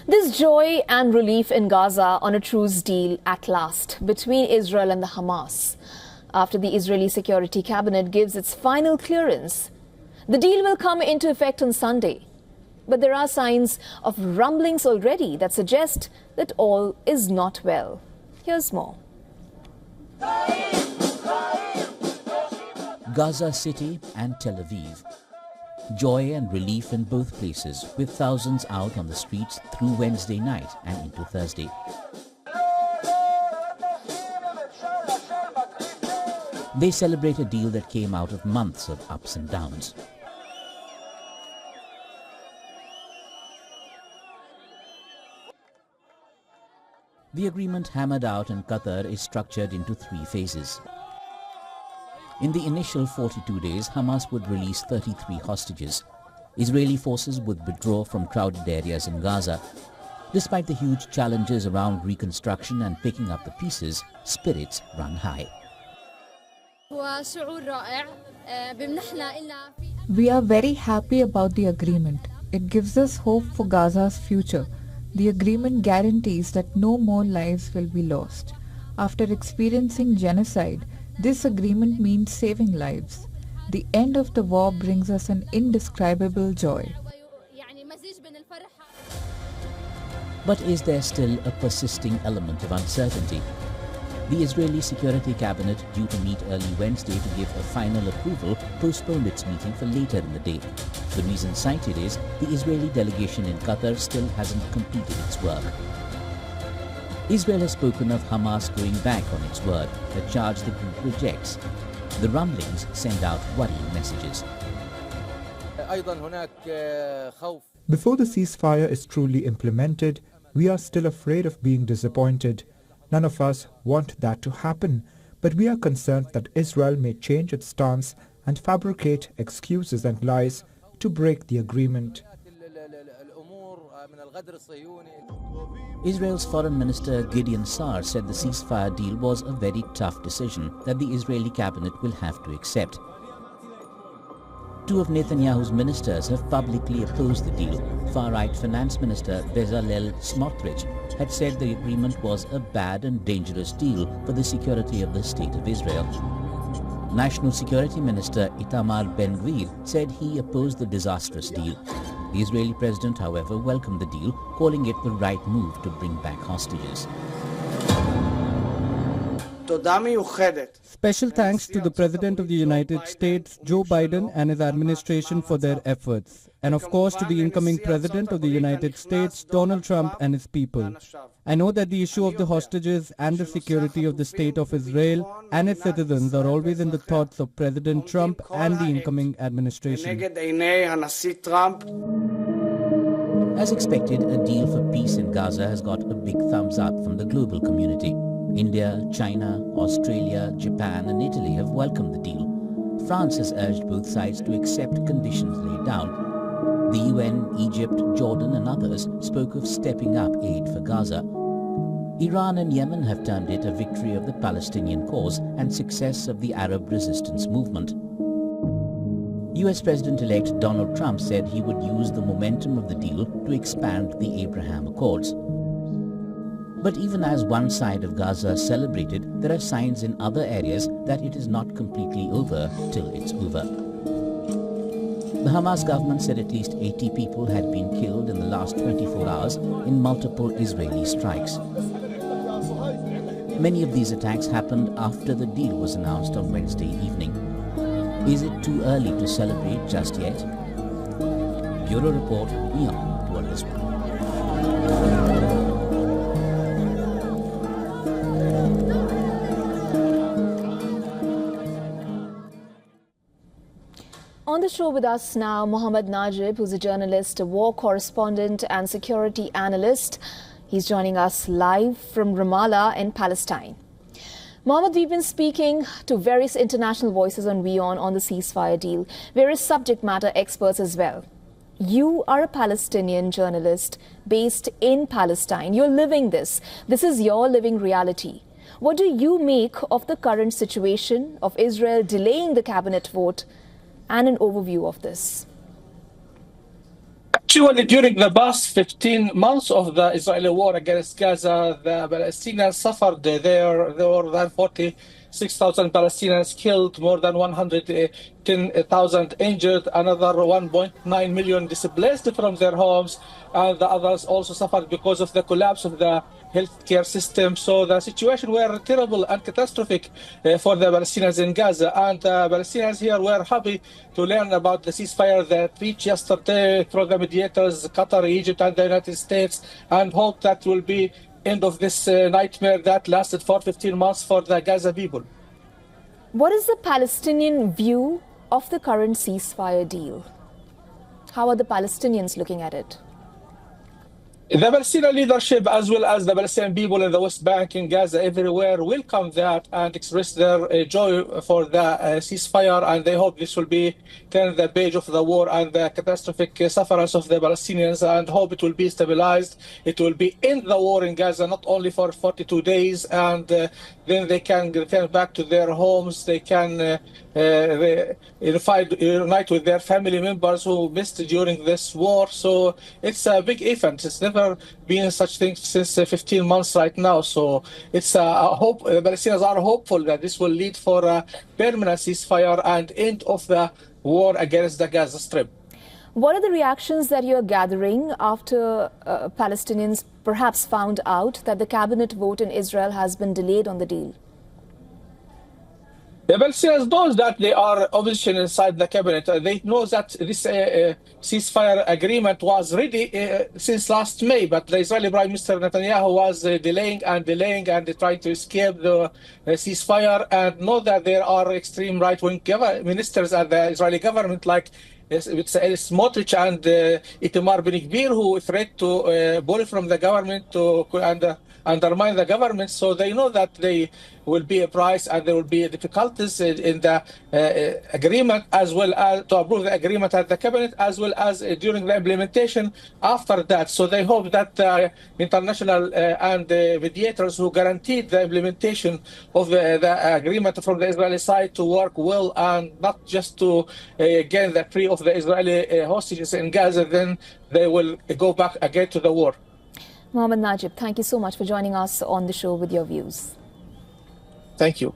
There's joy and relief in Gaza on a truce deal at last between Israel and the Hamas. After the Israeli Security Cabinet gives its final clearance, the deal will come into effect on Sunday. But there are signs of rumblings already that suggest that all is not well. Here's more. Gaza City and Tel Aviv. Joy and relief in both places, with thousands out on the streets through Wednesday night and into Thursday. They celebrate a deal that came out of months of ups and downs. The agreement hammered out in Qatar is structured into 3 phases. In the initial 42 days, Hamas would release 33 hostages. Israeli forces would withdraw from crowded areas in Gaza. Despite the huge challenges around reconstruction and picking up the pieces, spirits run high. We are very happy about the agreement. It gives us hope for Gaza's future. The agreement guarantees that no more lives will be lost. After experiencing genocide, this agreement means saving lives. The end of the war brings us an indescribable joy. But is there still a persisting element of uncertainty? The Israeli Security Cabinet, due to meet early Wednesday to give a final approval, postponed its meeting for later in the day. The reason cited is the Israeli delegation in Qatar still hasn't completed its work. Israel has spoken of Hamas going back on its word, a charge the group rejects. The rumblings send out worrying messages. Before the ceasefire is truly implemented, we are still afraid of being disappointed. None of us want that to happen, but we are concerned that Israel may change its stance and fabricate excuses and lies to break the agreement. Israel's Foreign Minister Gideon Sa'ar said the ceasefire deal was a very tough decision that the Israeli cabinet will have to accept. 2 of Netanyahu's ministers have publicly opposed the deal. Far-right Finance Minister Bezalel Smotrich had said the agreement was a bad and dangerous deal for the security of the State of Israel. National Security Minister Itamar Ben-Gvir said he opposed the disastrous deal. The Israeli president, however, welcomed the deal, calling it the right move to bring back hostages. Special thanks to the President of the United States, Joe Biden, and his administration for their efforts. And of course to the incoming President of the United States, Donald Trump, and his people. I know that the issue of the hostages and the security of the State of Israel and its citizens are always in the thoughts of President Trump and the incoming administration. As expected, a deal for peace in Gaza has got a big thumbs up from the global community. India, China, Australia, Japan and Italy have welcomed the deal. France has urged both sides to accept conditions laid down. The UN, Egypt, Jordan and others spoke of stepping up aid for Gaza. Iran and Yemen have termed it a victory of the Palestinian cause and success of the Arab resistance movement. US President-elect Donald Trump said he would use the momentum of the deal to expand the Abraham Accords. But even as one side of Gaza celebrated, there are signs in other areas that it is not completely over till it's over. The Hamas government said at least 80 people had been killed in the last 24 hours in multiple Israeli strikes. Many of these attacks happened after the deal was announced on Wednesday evening. Is it too early to celebrate just yet? Bureau Report, WION The World. On the show with us now, Mohammed Najib, who's a journalist, a war correspondent and security analyst. He's joining us live from Ramallah in Palestine. Mohammed, we've been speaking to various international voices on WION on the ceasefire deal, various subject matter experts as well. You are a Palestinian journalist based in Palestine. You're living this. This is your living reality. What do you make of the current situation of Israel delaying the cabinet vote and an overview of this? Actually, during the past 15 months of the Israeli war against Gaza, the Palestinians suffered there. There were more than 46,000 Palestinians killed, more than 110,000 injured, another 1.9 million displaced from their homes, and the others also suffered because of the collapse of the healthcare system. So the situation were terrible and catastrophic for the Palestinians in Gaza. And the Palestinians here were happy to learn about the ceasefire that reached yesterday through the mediators, Qatar, Egypt, and the United States, and hope that will be end of this nightmare that lasted for 15 months for the Gaza people. What is the Palestinian view of the current ceasefire deal? How are the Palestinians looking at it? The Palestinian leadership, as well as the Palestinian people in the West Bank, in Gaza, everywhere, welcome that and express their joy for the ceasefire, and they hope this will be turn the page of the war and the catastrophic sufferance of the Palestinians, and hope it will be stabilized. It will be end the war in Gaza, not only for 42 days, and then they can return back to their homes. They can unite with their family members who missed during this war. So it's a big event. It's never been such thing since 15 months right now. So it's a hope. The Palestinians are hopeful that this will lead for a permanent ceasefire and end of the war against the Gaza Strip. What are the reactions that you're gathering after Palestinians perhaps found out that the cabinet vote in Israel has been delayed on the deal? The Palestinians know that they are opposition inside the cabinet. They know that this ceasefire agreement was ready since last May, but the Israeli Prime Minister Netanyahu was delaying and trying to escape the ceasefire, and know that there are extreme right-wing ministers at the Israeli government like Smotrich and Itamar Ben-Gvir, who threat to bully from the government to undermine the government. So they know that they will be a price and there will be difficulties in the agreement, as well as to approve the agreement at the cabinet, as well as during the implementation after that. So they hope that international and mediators who guaranteed the implementation of the agreement from the Israeli side to work well, and not just to gain the free of the Israeli hostages in Gaza, then they will go back again to the war. Mohammed Najib, thank you so much for joining us on the show with your views. Thank you.